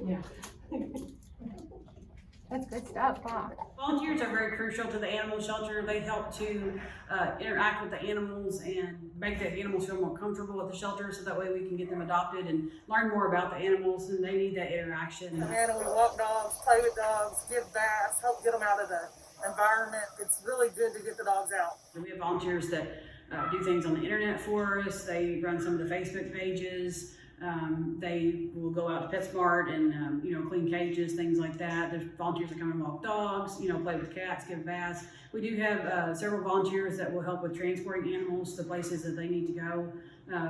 Yeah. That's good stuff, huh? Volunteers are very crucial to the animal shelter. They help to interact with the animals and make the animals feel more comfortable at the shelter, so that way we can get them adopted and learn more about the animals, and they need that interaction. And then we walk dogs, play with dogs, give baths, help get them out of the environment. It's really good to get the dogs out. We have volunteers that do things on the internet for us. They run some of the Facebook pages. They will go out to PetSmart and clean cages, things like that. There's volunteers that come and walk dogs, play with cats, give baths. We do have several volunteers that will help with transporting animals to places that they need to go.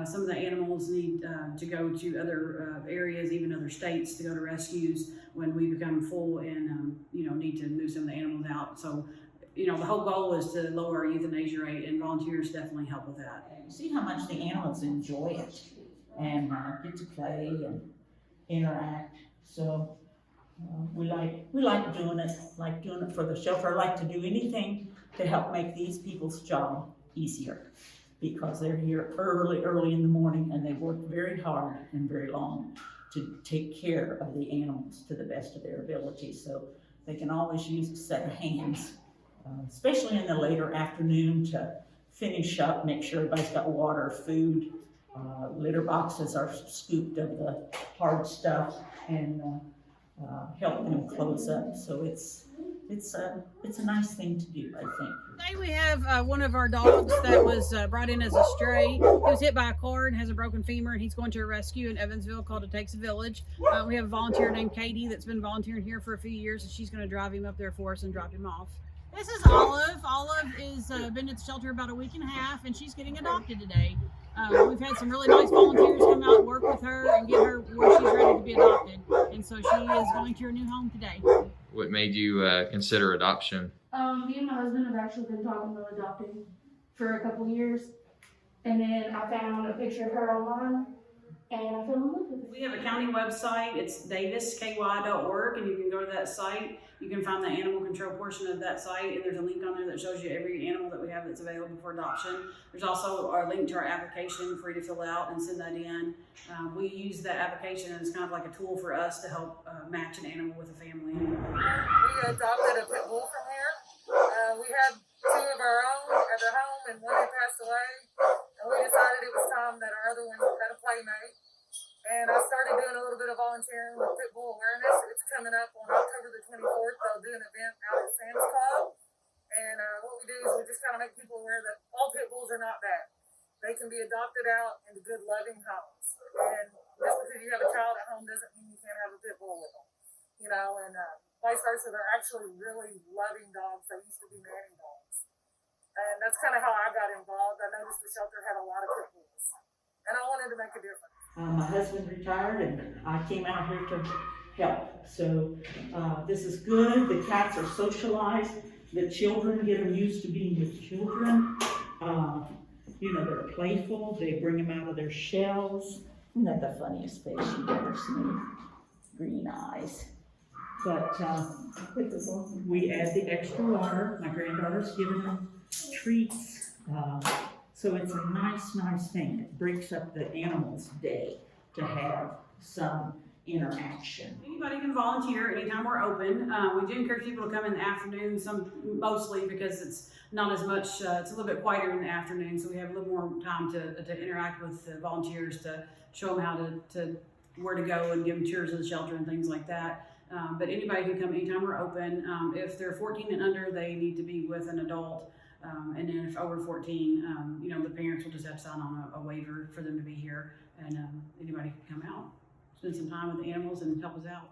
Some of the animals need to go to other areas, even other states, to go to rescues when we become full and need to move some of the animals out. So the whole goal is to lower our euthanasia rate, and volunteers definitely help with that. You see how much the animals enjoy it and get to play and interact. So we like doing it for the shelter. I like to do anything to help make these people's job easier, because they're here early in the morning and they work very hard and very long to take care of the animals to the best of their ability. So they can always use a set of hands, especially in the later afternoon, to finish up, make sure everybody's got water, food. Litter boxes are scooped of the hard stuff and help them close up. So it's a nice thing to do, I think. Today we have one of our dogs that was brought in as a stray. He was hit by a car and has a broken femur, and he's going to a rescue in Evansville called It Takes a Village. We have a volunteer named Katie that's been volunteering here for a few years, and she's going to drive him up there for us and drop him off. This is Olive. Olive is been at the shelter about a week and a half, and she's getting adopted today. We've had some really nice volunteers come out and work with her and get her where she's ready to be adopted. And so she is going to her new home today. What made you consider adoption? Me and my husband have actually been talking about adopting for a couple years. And then I found a picture of her online and I fell in love with it. We have a county website. It's daviessky.org, and you can go to that site. You can find the animal control portion of that site, and there's a link on there that shows you every animal that we have that's available for adoption. There's also a link to our application for you to fill out and send that in. We use that application as kind of like a tool for us to help match an animal with a family. We adopted a Pitbull from here. We had two of our own at the home, and one had passed away. And we decided it was time that our other one had a playmate. And I started doing a little bit of volunteering with Pitbull awareness. It's coming up on October the 24th. They'll do an event out at Sam's Club. And what we do is we just kind of make people aware that all Pitbulls are not bad. They can be adopted out into good, loving homes. And just because you have a child at home doesn't mean you can't have a Pitbull with them. And vice versa, they're actually really loving dogs. They used to be nanny dogs. And that's kind of how I got involved. I noticed the shelter had a lot of Pitbulls. And I wanted to make a difference. My husband retired and I came out here to help. So this is good. The cats are socialized. The children get them used to being with children. They're playful. They bring them out of their shells. Isn't that the funniest face you've ever seen? Green eyes. But we add the extra water. My granddaughter's giving them treats. So it's a nice thing. It breaks up the animal's day to have some interaction. Anybody can volunteer anytime we're open. We do encourage people to come in the afternoon, mostly because it's not as much, it's a little bit quieter in the afternoon, so we have a little more time to interact with the volunteers, to show them how to where to go and give them tours of the shelter and things like that. But anybody can come anytime we're open. If they're 14 and under, they need to be with an adult. And then if over 14, the parents will just have to sign on a waiver for them to be here, and anybody can come out, spend some time with the animals and help us out.